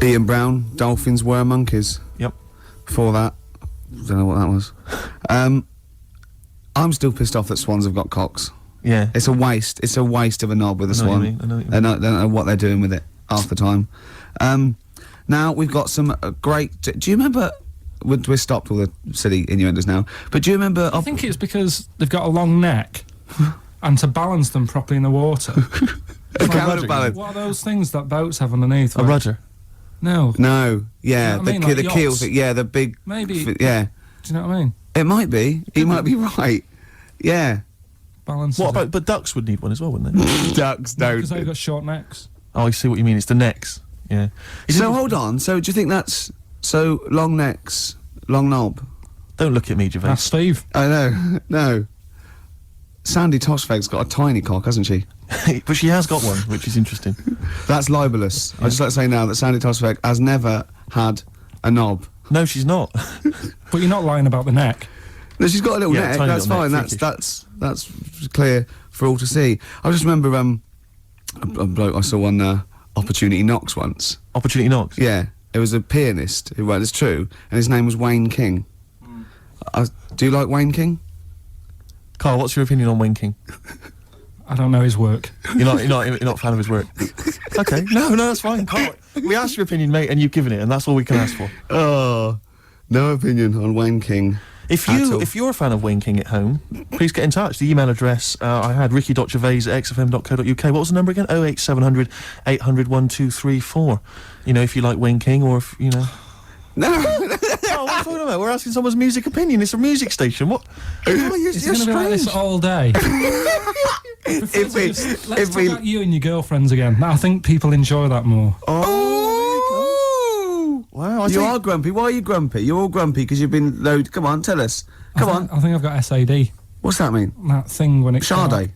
Ian Brown, dolphins were monkeys. Yep. Before that, don't know what that was. I'm still pissed off that swans have got cocks. Yeah. It's a waste. It's a waste of a knob with a swan. I know what you mean. They don't know what they're doing with it half the time. Now we've got some great. Do you remember? We're stopped all the silly innuendos now. But do you remember? I think it's because they've got a long neck, and to balance them properly in the water. Counterbalance. What are those things that boats have underneath? A rudder. No. No. Yeah. You know what I mean? Like The keel yachts. thing. Yeah. The big. Maybe. Yeah. Do you know what I mean? It might be. You might be right. Yeah. Balance. What about? But ducks would need one as well, wouldn't they? Ducks don't. Because they've got short necks. Oh, I see what you mean. It's the necks. Yeah. So hold on. So do you think that's long necks, long knob? Don't look at me, Gervais. That's Steve. I know. No. Sandy Tossfeg's got a tiny cock, hasn't she? But she has got one, which is interesting. That's libelous. I'd just like to say now that Sandy Tossfeg has never had a knob. No, she's not. But you're not lying about the neck. No, she's got a little neck. tiny That's little fine. neck, That's clear for all to see. I just remember a bloke I saw on Opportunity Knocks once. Opportunity knocks. Yeah, it was a pianist who it's true, and his name was Wayne King. Do you like Wayne King? Carl, what's your opinion on Wayne King? I don't know his work. You're not a fan of his work. Okay, no, that's fine. Carl, we asked your opinion, mate, and you've given it, and that's all we can ask for. Oh, no opinion on Wayne King. If you're a fan of Wayne King at home, please get in touch. The email address I had ricky.gervais@xfm.co.uk. What was the number again? 08700 800 1234. You know, if you like Wayne King, or if you know. No. Oh, what are you talking about? We're asking someone's music opinion. It's a music station. What? Oh, you're It's going to be like this all day. Let's talk about you and your girlfriends again. I think people enjoy that more. Oh, wow! You are grumpy. Why are you grumpy? You're all grumpy because you've been loaded. Come on, tell us. Come on. I think I've got SAD. What's that mean? That thing when it's Sade.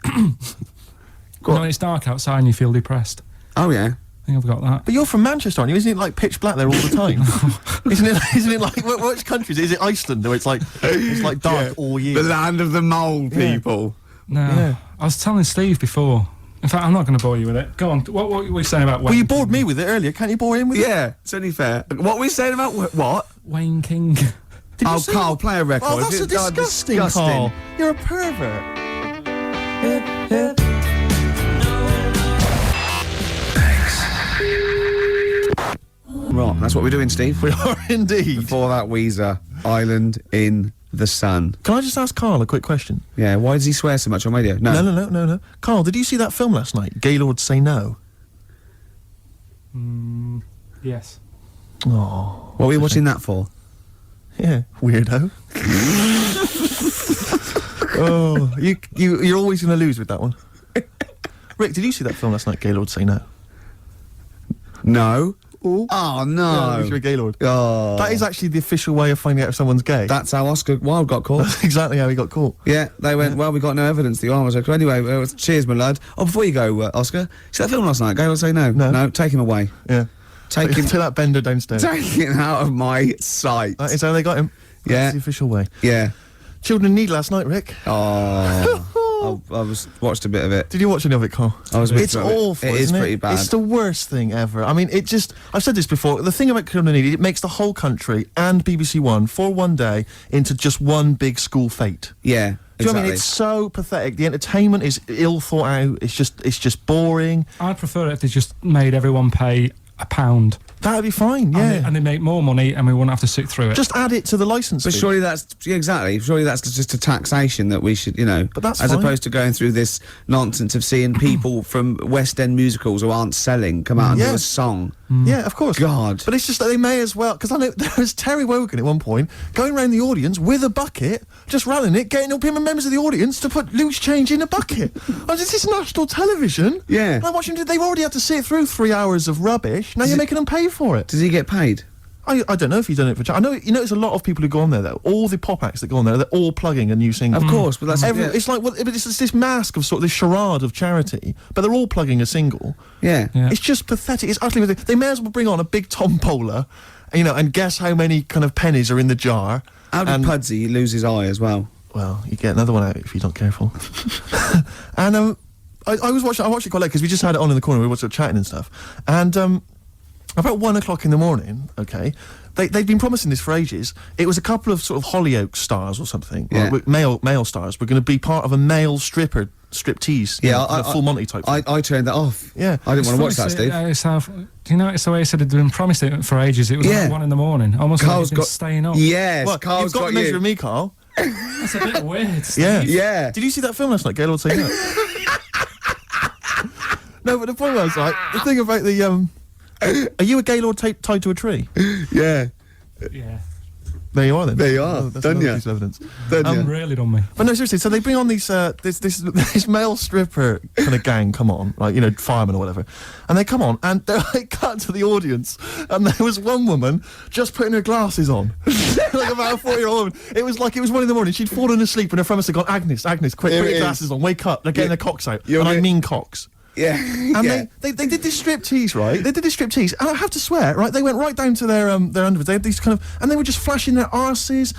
when it's dark outside and you feel depressed. Oh yeah. I think I've got that. But you're from Manchester, aren't you? Isn't it like pitch black there all the time? Isn't it like which country is it? Is it Iceland where it's like dark all year? The land of the mole people. No, Yeah. I was telling Steve before. In fact, I'm not going to bore you with it. Go on. What were you saying about Wayne? Well, you bored me with it earlier. Can't you bore him with it? Yeah, it's only fair. What were we saying about what? Wayne King. Did you Oh, say Carl, what? play a record. Oh, that's disgusting, Carl. You're a pervert. Right, that's what we're doing, Steve. We are indeed. Before that, Weezer, Island in the Sun. Can I just ask Carl a quick question? Yeah, why does he swear so much on radio? No. Carl, did you see that film last night? Gaylords Say No. Yes. Oh, What were you watching that for? yeah, weirdo. Oh, you're always going to lose with that one. Rick, did you see that film last night? Gaylords Say No. No. Oh, Oh, yeah, no. you're a Gaylord. Oh. That is actually the official way of finding out if someone's gay. That's how Oscar Wilde got caught. That's exactly how he got caught. Yeah, they went, well, we got no evidence the arm was okay. Anyway, cheers, my lad. Oh, before you go, Oscar, see that film last night? Go and say no. No. No, take him away. Yeah. Take him, to that bender downstairs. take him out of my sight. That is how they got him. Yeah. That's the official way. Yeah. Children in Need last night, Rick. Oh, I watched a bit of it. Did you watch any of it, Carl? I was a bit It's of it. awful. It is isn't pretty bad. It's the worst thing ever. I mean, I've said this before. The thing about Children in Need, it makes the whole country and BBC One for one day into just one big school fete. Yeah. Do you know what I exactly. mean? It's so pathetic. The entertainment is ill thought out. It's just boring. I'd prefer it if they just made everyone pay £1. That'd be fine. Yeah. And they make more money and we wouldn't have to sit through it. Just add it to the license But fee. surely that's exactly. Surely that's just a taxation that we should, But that's as fine. opposed to going through this nonsense of seeing people from West End musicals who aren't selling come out and do Yeah. a song. Yeah, of course. God. But it's just that they may as well, because I know there was Terry Wogan at one point going around the audience with a bucket, just rallying it, getting up him and members of the audience to put loose change in a bucket. This is national television. Yeah. And I'm watching. They've already had to sit through 3 hours of rubbish. Now you're making them pay for it. Does he get paid? I don't know if he's done it for. I know there's a lot of people who go on there though. All the pop acts that go on there, they're all plugging a new single. Of course, but that's It's like it's this mask of sort of this charade of charity, but they're all plugging a single. Yeah. Yeah. It's just pathetic. It's utterly pathetic. They may as well bring on a big tombola, and guess how many kind of pennies are in the jar. How did and, Pudsey lose his eye as well? Well, you get another one out if you're not careful. And I watched it quite late because we just had it on in the corner. We were sort of chatting and stuff. And About 1 o'clock in the morning, okay, they'd been promising this for ages. It was a couple of sort of Hollyoaks stars or something, Yeah. male stars, were going to be part of a male striptease. Yeah, a full Monty type thing. I turned that off. Yeah. I didn't want to watch that, Steve. Do you notice the way he said it'd been promised it for ages? It was Yeah. like 1 in the morning. Almost Carl's like he'd been staying up. Yes, What, Carl's you've got to you. measure me, Carl. That's a bit weird, Steve. Yeah. Yeah. Did you see that film last night, Gaylord Say No? No, but the point was, like, the thing about the, are you a Gaylord tied to a tree? Yeah. Yeah. There you are then. There you are. Oh, that's Done another ya. piece of evidence. Really done me. But no, seriously, so they bring on these, this male stripper kind of gang come on, like, you know, firemen or whatever, and they come on, and they're like, cut to the audience, and there was one woman just putting her glasses on, like about a 4-year-old woman. It was 1 in the morning, she'd fallen asleep, and her friend had gone, Agnes, quick, Here put it your is. glasses on, wake up, they're getting Yeah. their cocks out, You're and I get- mean cocks. Yeah. And yeah. they did this striptease, right? They did this striptease, and I have to swear, right? They went right down to their underwear. They had these kind of, and they were just flashing their arses.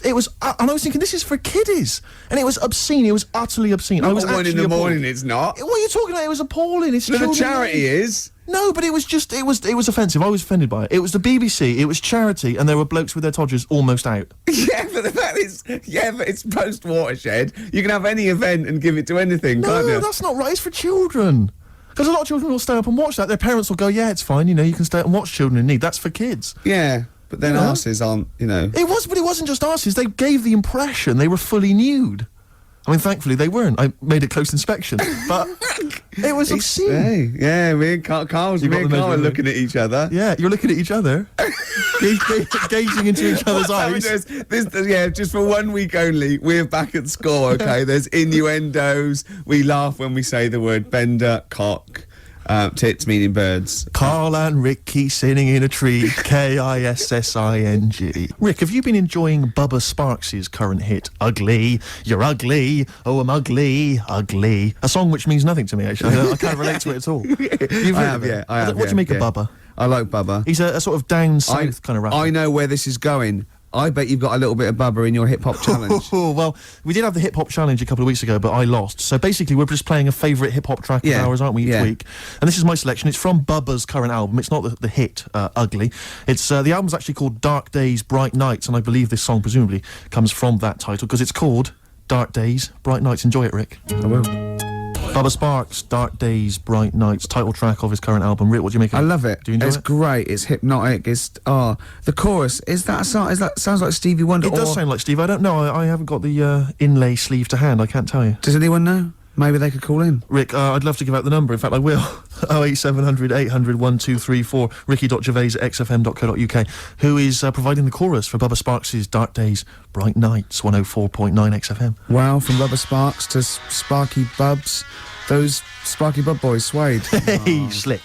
It was, and I was thinking, this is for kiddies, and it was obscene. It was utterly obscene. I was Not 1 in actually the appalled. morning, it's not. What are you talking about? It was appalling. It's The children's charity night. is. No, but it was offensive. I was offended by it. It was the BBC. It was charity, and there were blokes with their todgers almost out. Yeah, but the fact is, but it's post watershed. You can have any event and give it to anything, can't No, you? that's not right. It's for children. Because a lot of children will stay up and watch that. Their parents will go, yeah, it's fine. You know, you can stay up and watch children in need. That's for kids. Yeah, but then Yeah. arses aren't, you know. It was, but it wasn't just arses. They gave the impression they were fully nude. I mean, thankfully they weren't. I made a close inspection, but it was obscene. Hey, yeah, me and Carl are measurement. looking at each other. Yeah, you're looking at each other, gazing into each other's What's happened eyes. is, yeah, just for 1 week only, we're back at score, okay? There's innuendos. We laugh when we say the word bender, cock, tits meaning birds. Carl and Ricky sitting in a tree, Kissing. Rick, have you been enjoying Bubba Sparks' current hit, Ugly? You're ugly, oh I'm ugly, ugly. A song which means nothing to me, actually. I can't relate to it at all. You've I heard have, of it? yeah. I have, What do you make of Bubba? I like Bubba. He's a sort of down south kind of rapper. I know where this is going. I bet you've got a little bit of Bubba in your hip hop challenge. Oh, well, we did have the hip hop challenge a couple of weeks ago, but I lost. So basically, we're just playing a favourite hip hop track Yeah, of ours, aren't we, each yeah. week? And this is my selection. It's from Bubba's current album. It's not the hit, Ugly. It's the album's actually called Dark Days, Bright Nights, and I believe this song presumably comes from that title because it's called Dark Days, Bright Nights. Enjoy it, Rick. I will. Bubba Sparks, Dark Days, Bright Nights, title track of his current album. Rick, what do you make of it? I love it. Do you enjoy It's it? great. It's hypnotic. It's the chorus. Is that a song? Sounds like Stevie Wonder? It does or- sound like Steve. I don't know. I haven't got the inlay sleeve to hand. I can't tell you. Does anyone know? Maybe they could call in. Rick, I'd love to give out the number. In fact, I will. 08700 800 1234. Ricky.gervais@xfm.co.uk, who is providing the chorus for Bubba Sparks' Dark Days, Bright Nights, 104.9 XFM. Wow, from Rubber Sparks to Sparky Bubs. Those Sparky Bub boys swayed. Hey, slick.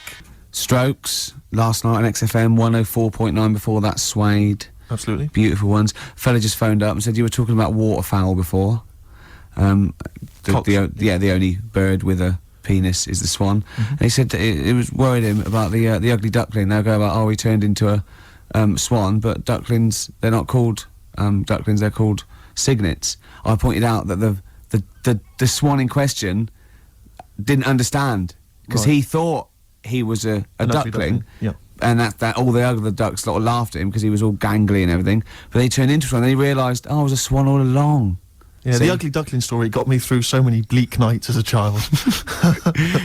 Strokes, last night on XFM, 104.9 before that, Suede. Absolutely. Beautiful ones. Fella just phoned up and said you were talking about waterfowl before. The only bird with a penis is the swan. And he said that it was worried him about the ugly duckling. They'll go about, he turned into a swan, but ducklings, they're not called ducklings, they're called cygnets. I pointed out that the swan in question didn't understand because Right. he thought he was a An ugly duckling. Yeah. And that all the other ducks sort of laughed at him because he was all gangly and everything. But they turned into a swan. And he realised, I was a swan all along. Yeah, See? the ugly duckling story got me through so many bleak nights as a child.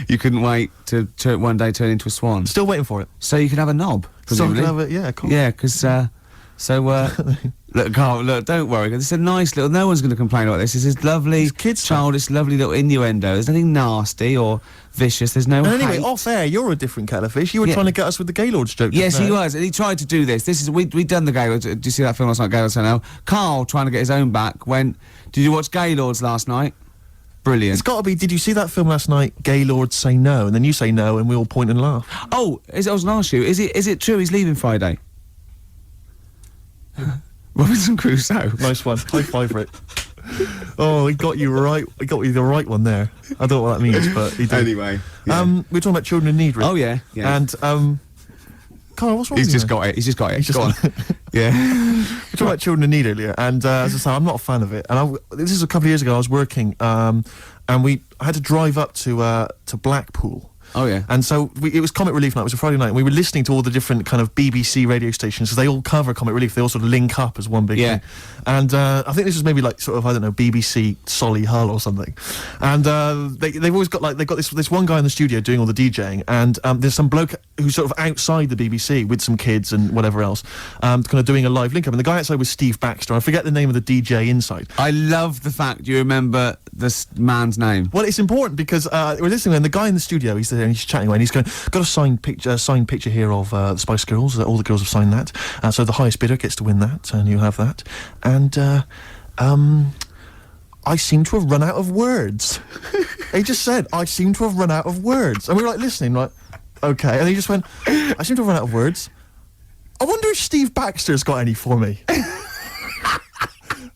You couldn't wait to one day turn into a swan. Still waiting for it. So you can have a knob, Still presumably. can have it. Yeah, cool. Yeah, because look, Carl, look, don't worry. It's a nice little. No one's going to complain about this. This is lovely, It's kids' stuff. childish, lovely little innuendo. There's nothing nasty or vicious. There's no. And anyway, hate. off air, you're a different kettle of fish. You were Yeah. trying to get us with the Gaylords joke. Yes, just he now. was, and he tried to do this. This is we done the Gaylords. Did you see that film last night, Gaylords? I know. Carl trying to get his own back. Did you watch Gaylords last night? Brilliant. It's got to be. Did you see that film last night? Gaylords Say No, and then you say no, and we all point and laugh. Oh, I was going to ask you. Is it true he's leaving Friday? Robinson Crusoe. Nice one. High five, Rick. Oh, he got you right. He got you the right one there. I don't know what that means, but he did. Anyway. Yeah. We're talking about children in need, Rick. Oh yeah. Yeah. And Carl, what's wrong He's with just you? got it. He's just got it. He's just Go on. Yeah. We're talking about children in need earlier, and as I say, I'm not a fan of it. And this is a couple of years ago. I was working, and I had to drive up to Blackpool Oh, yeah. And so it was Comic Relief night. It was a Friday night, and we were listening to all the different kind of BBC radio stations, because they all cover Comic Relief. They all sort of link up as one big thing. And I think this was maybe like sort of, I don't know, BBC Solihull or something. And they've always got they've got this one guy in the studio doing all the DJing, and there's some bloke who's sort of outside the BBC with some kids and whatever else, kind of doing a live link up. And the guy outside was Steve Baxter. I forget the name of the DJ inside. I love the fact you remember this man's name. Well, it's important because we're listening, and the guy in the studio, he's there and he's chatting away, and he's going, got a signed picture here of the Spice Girls. All the girls have signed that. So the highest bidder gets to win that, and you'll have that. And I seem to have run out of words. He just said, I seem to have run out of words. And we were like listening, like, okay. And he just went, I seem to have run out of words. I wonder if Steve Baxter's got any for me.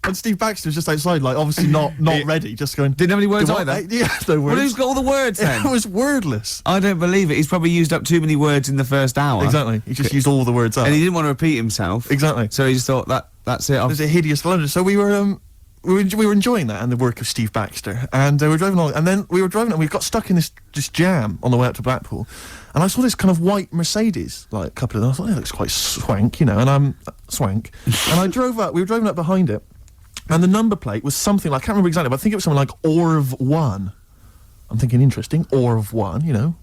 And Steve Baxter's just outside, like, obviously not ready, just going... Didn't have any words either? Yeah, no words. Well, who's got all the words then? It was wordless. I don't believe it. He's probably used up too many words in the first hour. Exactly. He just used all the words up. And he didn't want to repeat himself. Exactly. So he just thought, that's it. It was a hideous blunder. So we were enjoying that and the work of Steve Baxter. And we were driving along, and then we were driving, and we got stuck in this jam on the way up to Blackpool. And I saw this kind of white Mercedes, like a couple of them. I thought, it looks quite swank, you know, and I'm swank. And I drove up, we were driving up behind it, and the number plate was something like, I can't remember exactly, but I think it was something like Orv 1. I'm thinking, interesting, Orv 1, you know.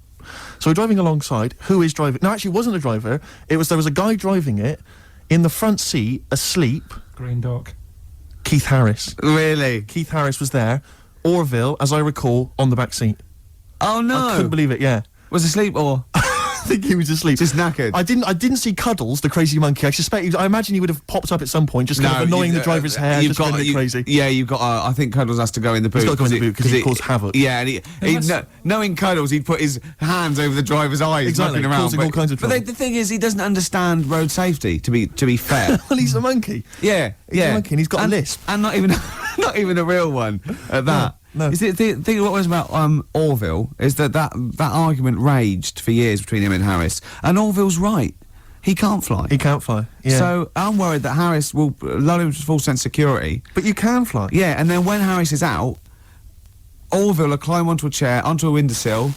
So we're driving alongside, who is driving? No, actually, it wasn't a driver. There was a guy driving it, in the front seat, asleep. Green Duck. Keith Harris. Really? Keith Harris was there. Orville, as I recall, on the back seat. Oh, no. I couldn't believe it, yeah. Was asleep or...? I think he was asleep. Just knackered. I didn't see Cuddles, the crazy monkey. I imagine he would have popped up at some point, just kind of annoying the driver's hair, just going a bit crazy. Yeah, you've got. I think Cuddles has to go in the boot. He's got to go in the boot because he caused havoc. Yeah, and knowing Cuddles, he'd put his hands over the driver's eyes, exactly, knocking around, causing all kinds of trouble. But the thing is, he doesn't understand road safety. To be fair, well, he's a monkey. Yeah, he's a monkey, and he's got a lisp, and not even a real one at that. No. You see, the thing what was about Orville is that argument raged for years between him and Harris, and Orville's right. He can't fly. He can't fly. Yeah. So I'm worried that Harris will lull him to full sense of security. But you can fly. Yeah, and then when Harris is out, Orville will climb onto a chair, onto a windowsill,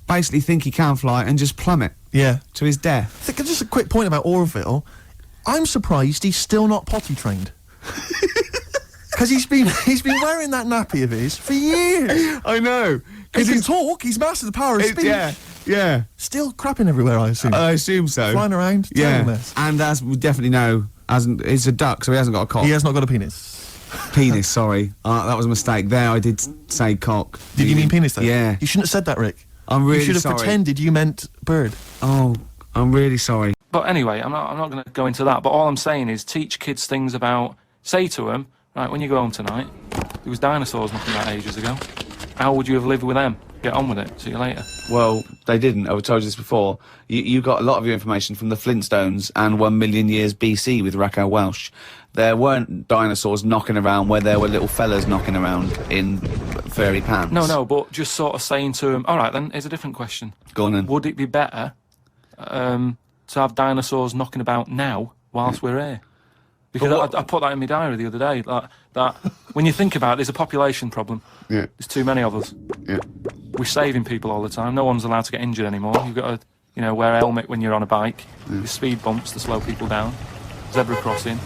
basically think he can fly, and just plummet. Yeah. To his death. Just a quick point about Orville. I'm surprised he's still not potty trained. Because he's been wearing that nappy of his for years. I know. He can talk. He's mastered the power of speech. Yeah. Still crapping everywhere, I assume. I assume so. Flying around. Yeah. Mess. And as we definitely know, he's a duck, so he hasn't got a cock. He has not got a penis. Penis, sorry. That was a mistake. There, I did say cock. Did you mean penis, though? Yeah. You shouldn't have said that, Rick. I'm really sorry. You should have pretended you meant bird. Oh, I'm really sorry. But anyway, I'm not going to go into that. But all I'm saying is teach kids things about... Say to them, right, when you go home tonight, there was dinosaurs knocking about ages ago. How would you have lived with them? Get on with it. See you later. Well, they didn't. I've told you this before. You got a lot of your information from the Flintstones and 1 million years BC with Raquel Welch. There weren't dinosaurs knocking around where there were little fellas knocking around in furry pants. No, but just sort of saying to them, all right, then, here's a different question. Go on then. Would it be better to have dinosaurs knocking about now whilst we're here? Because I put that in my diary the other day, that when you think about it, there's a population problem. Yeah. There's too many of us. Yeah. We're saving people all the time. No one's allowed to get injured anymore. You've got to, wear a helmet when you're on a bike. There's speed bumps to slow people down. Zebra crossing.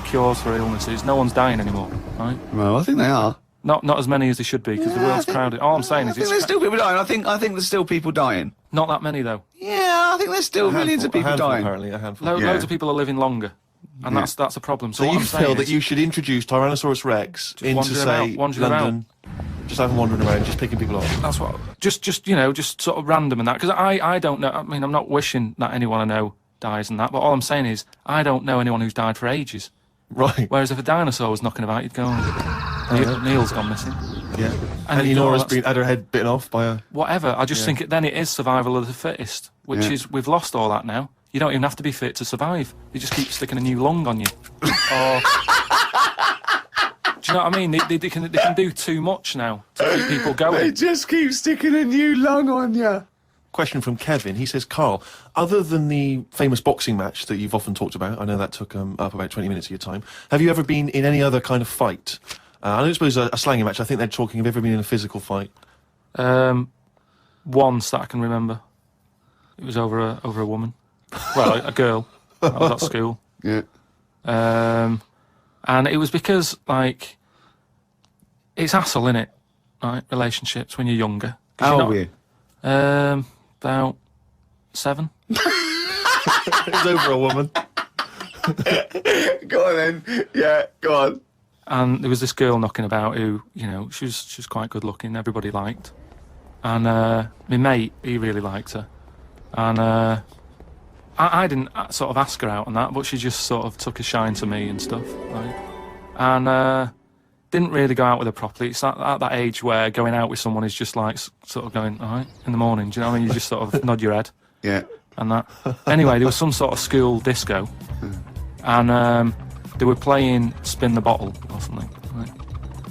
Cures for illnesses. No one's dying anymore, right? Well, I think they are. Not as many as they should be, because the world's crowded. All I'm saying is... I think there's still people dying. I think there's still people dying. Not that many, though. Yeah, I think there's still millions of people dying. Apparently, a handful. Loads of people are living longer. And that's a problem. So you feel that you should introduce Tyrannosaurus Rex into, say, London, just have him wandering around, just picking people up. That's what... Just sort of random and that. Because I don't know... I mean, I'm not wishing that anyone I know dies and that, but all I'm saying is, I don't know anyone who's died for ages. Right. Whereas if a dinosaur was knocking about, you'd go, Neil's gone missing. Yeah. And Nora's had her head bitten off by a... Whatever. I just think then it is survival of the fittest, which is... We've lost all that now. You don't even have to be fit to survive. They just keep sticking a new lung on you. Or... Do you know what I mean? They can do too much now to keep people going. They just keep sticking a new lung on you. Question from Kevin. He says, Carl, other than the famous boxing match that you've often talked about, I know that took up about 20 minutes of your time, have you ever been in any other kind of fight? I don't suppose a slanging match. I think they're talking, have you ever been in a physical fight? Once that I can remember. It was over a woman. Well, a girl. I was at school. Yeah. And it was because, like, it's hassle, innit? Right, relationships when you're younger. How old were you? About 7. It was over a woman. Go on then. Yeah, go on. And there was this girl knocking about who, you know, she was quite good looking, everybody liked. And my mate, he really liked her. And I didn't sort of ask her out on that, but she just sort of took a shine to me and stuff, right? And didn't really go out with her properly. It's at that age where going out with someone is just like sort of going, all right, in the morning, do you know what I mean? You just sort of nod your head. Yeah. And that. Anyway, there was some sort of school disco, and they were playing Spin the Bottle or something, right?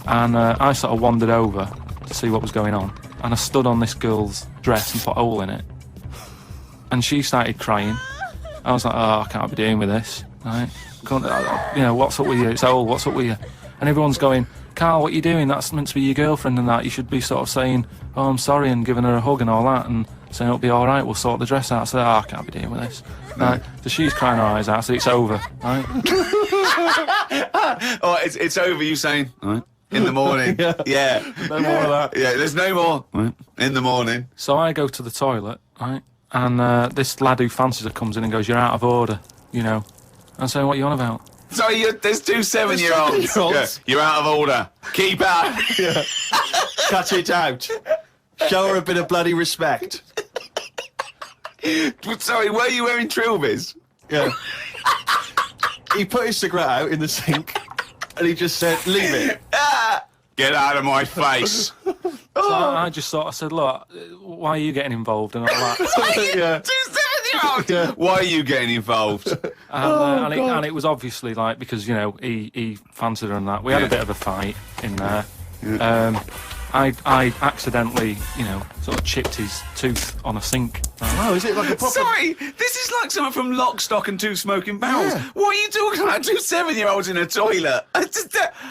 And I sort of wandered over to see what was going on, and I stood on this girl's dress and put a hole in it. And she started crying. I was like, oh, I can't be doing with this, right? You know, what's up with you? It's old, what's up with you? And everyone's going, Carl, what are you doing? That's meant to be your girlfriend and that. You should be sort of saying, oh, I'm sorry, and giving her a hug and all that, and saying it'll be all right, we'll sort the dress out. I said, oh, I can't be dealing with this. Right? So she's crying her eyes out, so it's over, right? Oh, it's over, you saying, all right, in the morning. Yeah. No more of that. Yeah, there's no more. Right. In the morning. So I go to the toilet, right? And this lad who fancies her comes in and goes, you're out of order, you know. I'm saying, what are you on about? Sorry, there's 2 7-year-olds. Yeah, you're out of order. Keep out. Yeah. Cut it out. Show her a bit of bloody respect. Sorry, were you wearing trilbies? Yeah. He put his cigarette out in the sink, and he just said, leave it. Get out of my face. So I just sort of said, look, why are you getting involved and all that? Yeah. 2 7-year-olds. Yeah. Why are you getting involved? And it was obviously like, because, you know, he fancied her and that. We had a bit of a fight in there. Yeah. I accidentally, you know, sort of chipped his tooth on a sink. Oh, is it like a proper... Sorry, this is like someone from Lock, Stock and 2 Smoking Barrels. Yeah. What are you talking about? 2 7-year-olds in a toilet.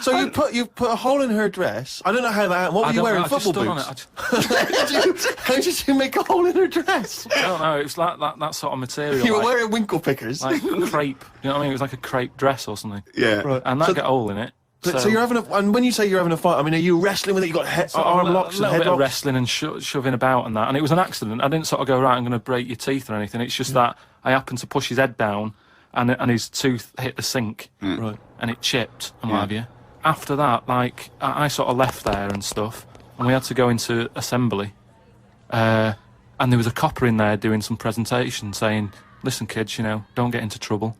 So you put a hole in her dress. I don't know how that... What were you wearing? Football boots? How did you make a hole in her dress? I don't know. It was like that sort of material. You were wearing winkle pickers. like crepe. You know what I mean? It was like a crepe dress or something. Yeah. Right. And that got a hole in it. So you're having a... And when you say you're having a fight, I mean, are you wrestling with it? You got arm locks and a little head bit of locks? wrestling and shoving about and that. And it was an accident. I didn't sort of go, right, I'm going to break your teeth or anything. It's just that I happened to push his head down and his tooth hit the sink. Right. And it chipped and what have you. After that, like, I sort of left there and stuff. And we had to go into assembly. And there was a copper in there doing some presentation saying, listen, kids, you know, don't get into trouble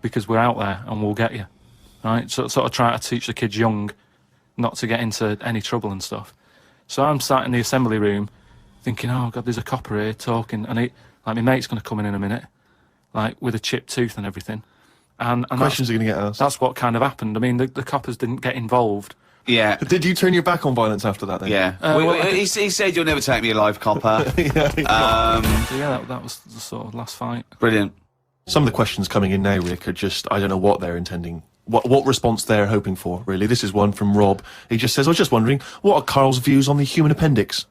because we're out there and we'll get you. Right, so sort of trying to teach the kids young not to get into any trouble and stuff. So I'm sat in the assembly room thinking, oh God, there's a copper here talking, and like my mate's going to come in a minute, like with a chipped tooth and everything. And Questions are going to get asked. That's what kind of happened. I mean, the coppers didn't get involved. Yeah. Did you turn your back on violence after that then? Yeah. He said you'll never take me alive, copper. So yeah, that was the sort of last fight. Brilliant. Some of the questions coming in now, Rick, are just, I don't know what they're intending. What response they're hoping for, really. This is one from Rob. He just says, I was just wondering, what are Carl's views on the human appendix?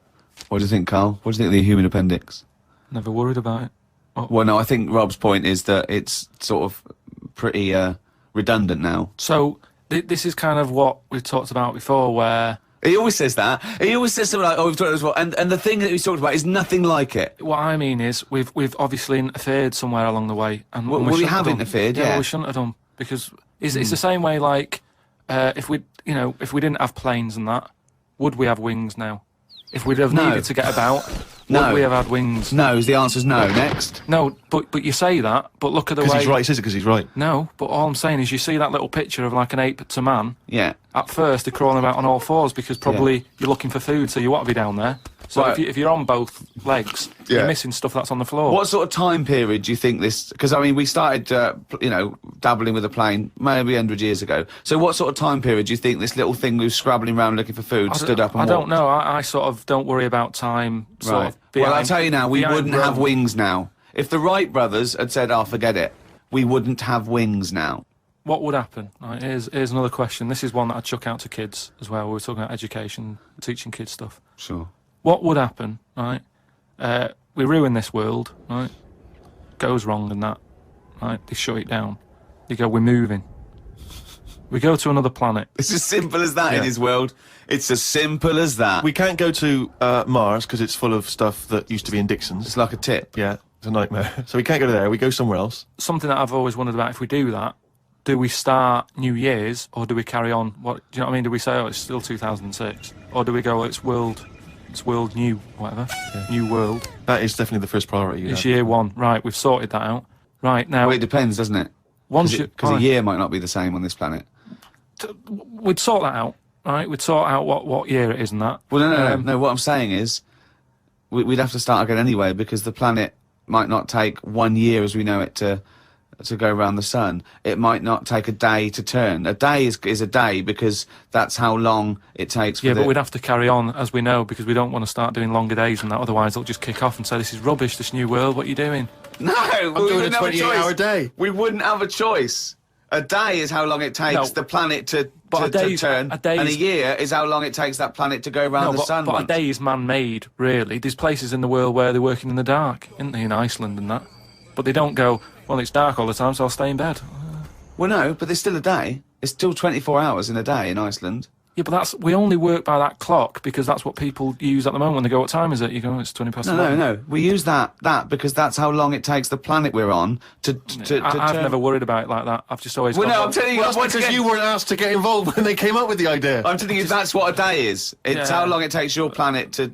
What do you think, Carl? What do you think of the human appendix? Never worried about it. Well, no, I think Rob's point is that it's sort of pretty redundant now. So this is kind of what we've talked about before, where... He always says that. He always says something like, oh, we've talked about this before. And the thing that he's talked about is nothing like it. What I mean is, we've obviously interfered somewhere along the way. And we have interfered, yeah. Well, we shouldn't have done, because it's the same way, like, if we didn't have planes and that, would we have wings now? If we'd have needed to get about, would we have had wings? No, the answer's no. Next. No, but you say that, but look at the way... Because he's right, he says it because he's right. No, but all I'm saying is you see that little picture of like an ape to man. Yeah. At first, they're crawling about on all fours because probably you're looking for food, so you want to be down there. So Right. if you're on both legs, you're missing stuff that's on the floor. What sort of time period do you think this... Because, I mean, we started, dabbling with a plane maybe 100 years ago. So what sort of time period do you think this little thing who's scrabbling around looking for food stood up and I don't walked? know. I sort of don't worry about time. Sort of Well, I'll tell you now, we behind wouldn't have Rome. wings now. If the Wright brothers had said, oh, forget it, we wouldn't have wings now. What would happen? Right, here's another question. This is one that I chuck out to kids as well. We were talking about education, teaching kids stuff. Sure. What would happen, right, we ruin this world, right? Goes wrong and that, right? They shut it down. They go, we're moving. We go to another planet. It's as simple as that in his world. It's as simple as that. We can't go to Mars because it's full of stuff that used to be in Dixon's. It's like a tip. Yeah, it's a nightmare. So we can't go there. We go somewhere else. Something that I've always wondered about, if we do that, do we start New Year's or do we carry on? What do you know what I mean? Do we say, oh, it's still 2006, or do we go, it's world new, whatever, new world? That is definitely the first priority. It's year one, right? We've sorted that out, right now. Well, it depends, doesn't it? Because a year might not be the same on this planet. We'd sort that out, right? We'd sort out what year it is and that. Well, no. What I'm saying is, we'd have to start again anyway, because the planet might not take 1 year as we know it to go around the sun. It might not take a day to turn. A day is a day, because that's how long it takes for but we'd have to carry on as we know, because we don't want to start doing longer days and that, otherwise they'll just kick off and say, this is rubbish, this new world, what are you doing? No, I'm doing a 28-hour day. We wouldn't have a choice. A day is how long it takes the planet to turn, and a year is how long it takes that planet to go around the sun. But a day is man-made, really. There's places in the world where they're working in the dark, isn't there, in Iceland and that? But they don't go, well, it's dark all the time, so I'll stay in bed. Well, no, but there's still a day. It's still 24 hours in a day in Iceland. Yeah, but we only work by that clock because that's what people use at the moment when they go, what time is it? You go, it's 20 past 11. No. We use that because that's how long it takes the planet we're on to I've never worried about it like that. I've just always... Well, no, I'm telling you... Well, that's because you weren't asked to get involved when they came up with the idea. I'm telling you, that's what a day is. It's how long it takes your planet to...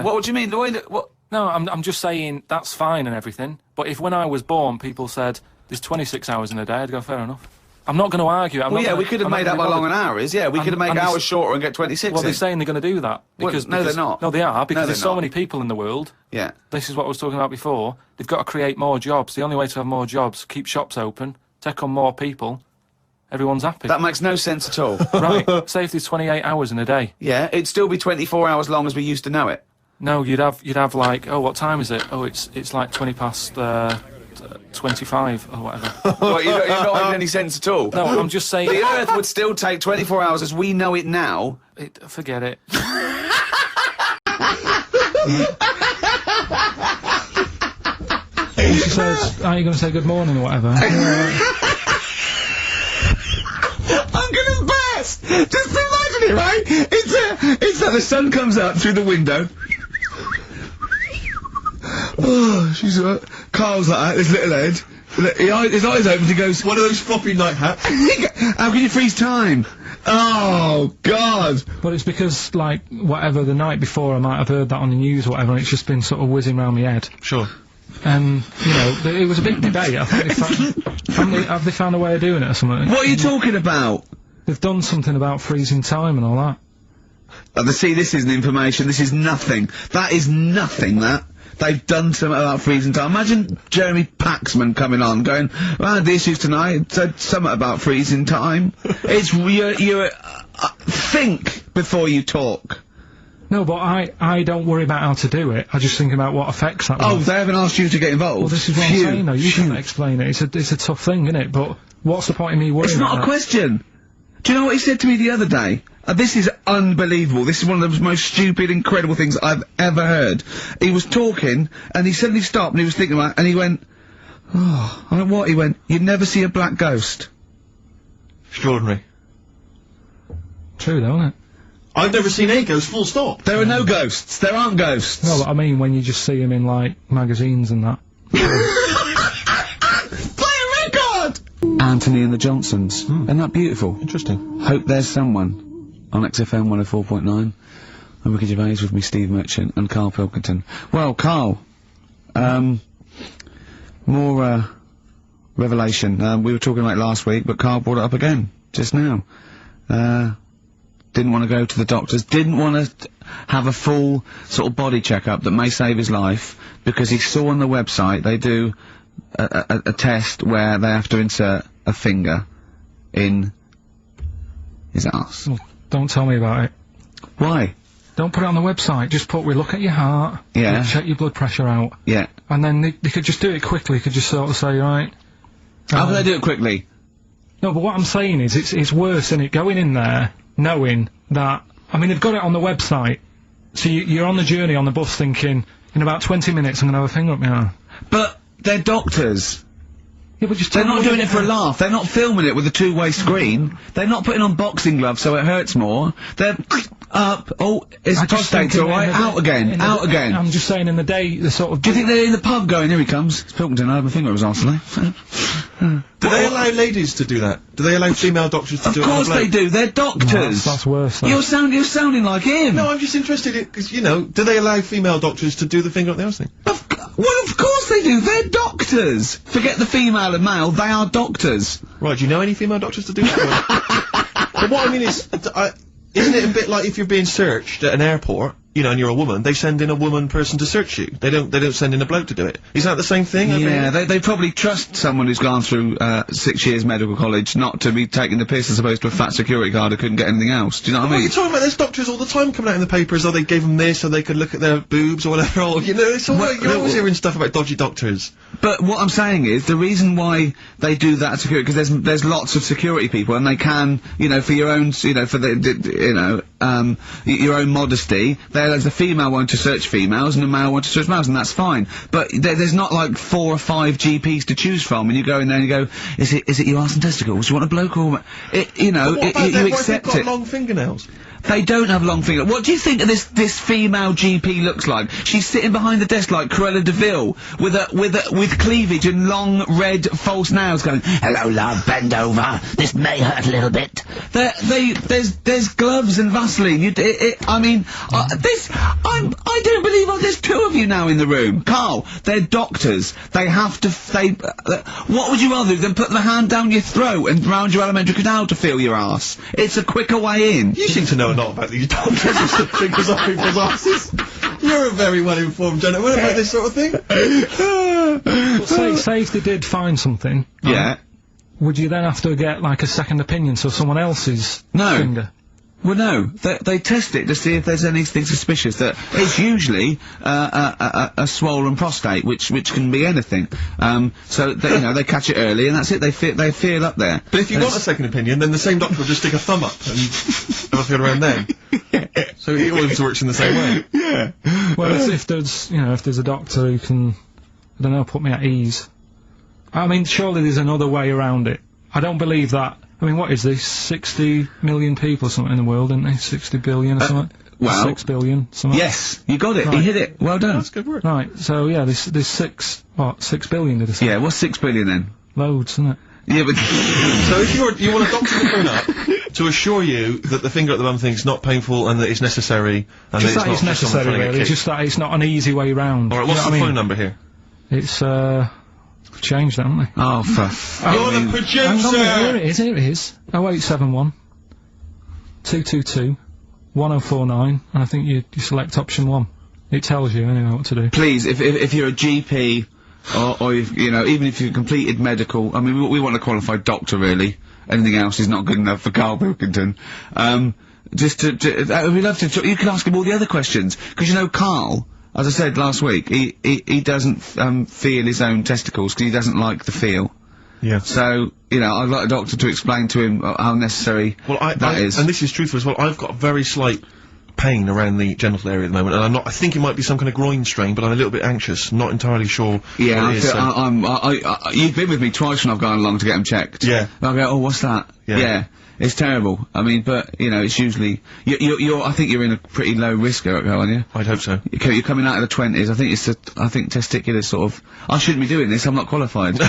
What do you mean? What? No, I'm just saying that's fine and everything. But if when I was born, people said, there's 26 hours in a day, I'd go, fair enough. I'm not going to argue. We could have made up how long an hour is. Yeah, we could have made hours shorter and get 26 Well, they're saying they're going to do that. Because, no, they're not. No, they are, because there's so many people in the world. Yeah. This is what I was talking about before. They've got to create more jobs. The only way to have more jobs, keep shops open, take on more people. Everyone's happy. That makes no sense at all. Right. Say if there's 28 hours in a day. Yeah, it'd still be 24 hours long as we used to know it. No, you'd have like, oh, what time is it? Oh, it's like 20 past 25 or whatever. Well, you're not making any sense at all. No, I'm just saying... The Earth would still take 24 hours as we know it now. Forget it. She says, are you going to say good morning or whatever? I'm gonna burst! Just imagine it, right? It's that the sun comes out through the window. Oh, she's Carl's like that, his little head. His eyes open, he goes, one of those floppy night hats. How can you freeze time? Oh, God. But it's because, like, whatever, the night before I might have heard that on the news or whatever, and it's just been sort of whizzing round my head. Sure. And, you know, it was a big debate. I think have they found a way of doing it or something? What are you talking about? They've done something about freezing time and all that. See, this isn't information, this is nothing. That is nothing, that. They've done something about freezing time. Imagine Jeremy Paxman coming on, going, well, the issues tonight said something about freezing time. It's, think before you talk. No, but I don't worry about how to do it. I just think about what effects that will have. Oh, they haven't asked you to get involved? Well, this is what I'm saying, though. You can explain it. It's a tough thing, isn't it? But what's the point in me worrying about It's not a question. Do you know what he said to me the other day? This is unbelievable. This is one of the most stupid, incredible things I've ever heard. He was talking, and he suddenly stopped, and he was thinking about it, and he went, oh, I went, what? He went, you'd never see a black ghost. Extraordinary. True, though, isn't it? I've never seen a ghost, full stop. There are no ghosts. There aren't ghosts. No, but I mean when you just see them in, like, magazines and that. Play a record! Anthony and the Johnsons. Isn't that beautiful? Interesting. Hope There's Someone. On XFM 104.9. I'm Ricky Gervais with me, Steve Merchant, and Karl Pilkington. Well, Karl, more, revelation. We were talking about it last week, but Karl brought it up again, just now. Didn't want to go to the doctors, didn't want to have a full sort of body checkup that may save his life, because he saw on the website they do a test where they have to insert a finger in his arse. Well, don't tell me about it. Why? Don't put it on the website. Just we look at your heart. Yeah. Check your blood pressure out. Yeah. And then they could just do it quickly. Could just sort of say, right. How can they do it quickly? No, but what I'm saying is, it's worse, isn't it? Going in there, knowing that. I mean, they've got it on the website. So you're on the journey on the bus thinking, In about 20 minutes, I'm gonna have a finger up my arm. But they're doctors. Yeah, but just They're not doing it for a laugh. They're not filming it with a two-way screen. They're not putting on boxing gloves so it hurts more. They're up. Oh, it's prostate, all right? Out again. Out again. I'm just saying, in the day, the sort of. Do you think they're in the pub going, here he comes? It's Pilkington, I have my finger up his arse today. Do they allow ladies to do that? Do they allow female doctors to do it? Of course they do. They're doctors. That's worse. Though. You're sounding like him. No, I'm just interested in, because, you know, do they allow female doctors to do the finger up the arse thing? Well, of course they do. They're doctors. Forget the female and male. They are doctors. Right, do you know any female doctors to do that? But what I mean is, isn't it a bit like if you're being searched at an airport, you know, and you're a woman, they send in a woman person to search you. They don't send in a bloke to do it. Is that the same thing? Yeah, they probably trust someone who's gone through 6 years medical college not to be taking the piss as opposed to a fat security guard who couldn't get anything else. Do you know what I mean? You're talking about there's doctors all the time coming out in the papers, or they gave them this so they could look at their boobs or whatever, or, you know, it's all you're always hearing stuff about dodgy doctors. But what I'm saying is, the reason why they do that at security, because there's lots of security people, and they can, you know, for your own, you know, for your own modesty, there's a female one to search females and a male one to search males, and that's fine. But there's not like 4 or 5 GPs to choose from, and you go in there and you go, is it your arse and testicles? Do you want a bloke or you know, you accept what if they've it. got long fingernails? They don't have long fingers. What do you think this female GP looks like? She's sitting behind the desk like Cruella de Vil, with cleavage and long red false nails, going, "Hello, love, bend over. This may hurt a little bit." There's gloves and Vaseline. I mean, I don't believe there's 2 of you now in the room. Carl, they're doctors. They have to. What would you rather do than put the hand down your throat and round your alimentary canal to feel your ass? It's a quicker way in. You seem to know a lot about these doctors who stick fingers up people's asses. You're a very well-informed gentleman about this sort of thing. Say if they did find something. Yeah. Would you then have to get, like, a second opinion, so someone else's finger? Well, no. They test it to see if there's anything suspicious. That it's usually a swollen prostate, which can be anything. So you know, they catch it early, and that's it. They feel up there. But if you want a second opinion, then the same doctor will just stick a thumb up and have a feel around then. Yeah. So it always works in the same way. Yeah. Well, if there's a doctor who can, I don't know, put me at ease. I mean, surely there's another way around it. I don't believe that. I mean, what is this? 60 million people or something in the world, isn't there? 60 billion or something? Well, 6 billion, something? Yes, you got it. Right. You hit it. Well done. That's good work. Right, so yeah, there's 6 billion, did I say? Yeah, what's 6 billion then? Loads, isn't it? Yeah, but... So if you want a doctor to phone up to assure you that the finger at the bum thing's not painful and that it's necessary, and Just that it's it's not just someone necessary, trying to get really. kicked. Just that it's not an easy way round. Alright, what's the phone number here? It's, changed, haven't they? Oh, You're the producer! Hang on, here it is. 0871 222 1049, and I think you select option 1. It tells you anyway what to do. Please, if you're a GP, or if, you know, even if you've completed medical, I mean, we want a qualified doctor, really. Anything else is not good enough for Karl Pilkington. Just we'd love to, you can ask him all the other questions, because, you know, Karl, as I said last week, he doesn't, feel his own testicles, because he doesn't like the feel. Yeah. So, you know, I'd like a doctor to explain to him how necessary that is. And this is truthful as well, I've got a very slight pain around the genital area at the moment, and I think it might be some kind of groin strain, but I'm a little bit anxious, not entirely sure Yeah, what it is. you've been with me twice when I've gone along to get them checked. Yeah. And I go, oh, what's that? Yeah. It's terrible. I mean, but, you know, it's usually, I think you're in a pretty low risk, Erico, aren't you? I'd hope so. You're coming out of the 20s, I think testicular sort of, I shouldn't be doing this, I'm not qualified.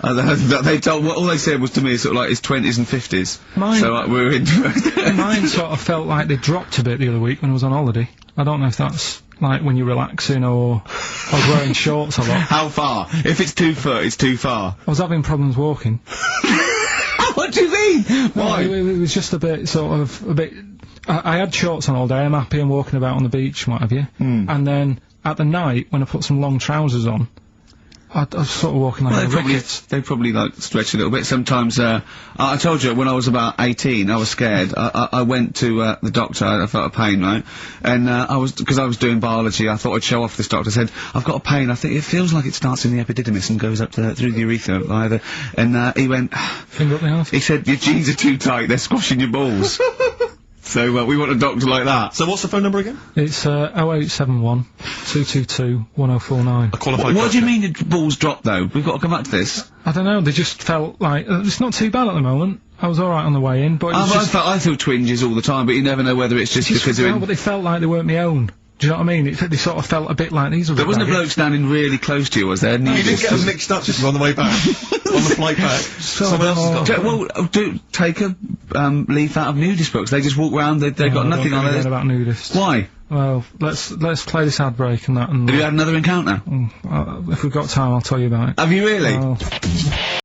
All they said was to me sort of like his 20s and 50s. Mine, so we're in. Mine sort of felt like they dropped a bit the other week when I was on holiday. I don't know if that's like when you're relaxing or I was wearing shorts a lot. How far? If it's 2 foot, it's too far. I was having problems walking. What do you mean? Why? It was just a bit, I had shorts on all day, I'm happy and walking about on the beach and what have you. And then, at the night, when I put some long trousers on, I was sort of walking like a rickets. They probably like stretch a little bit. Sometimes, I told you when I was about 18, I was scared. I went to the doctor. I felt a pain, right? And because I was doing biology, I thought I'd show off this doctor. I said, I've got a pain. I think it feels like it starts in the epididymis and goes up through the urethra either. And he went, finger up the arse. He said, your jeans are too tight. They're squashing your balls. So we want a doctor like that. So what's the phone number again? It's 0871 222 1049. A qualified What do you doctor. mean the balls dropped though? We've got to come back to this. I don't know, they just felt like, it's not too bad at the moment. I was alright on the way in, but it was just, I feel twinges all the time, but you never know whether it's just because they're no, in... but they felt like they weren't my own. Do you know what I mean? They sort of felt a bit like these are There wasn't a bloke standing really close to you, was there? You didn't get them mixed up just on the way back. On the flight back. Someone else has got Well, take a leaf out of nudist books. They just walk around. They've got nothing on it. it. About nudists. Why? Well, let's play this ad break and that. And Have you had another encounter? if we've got time, I'll tell you about it. Have you really? Well,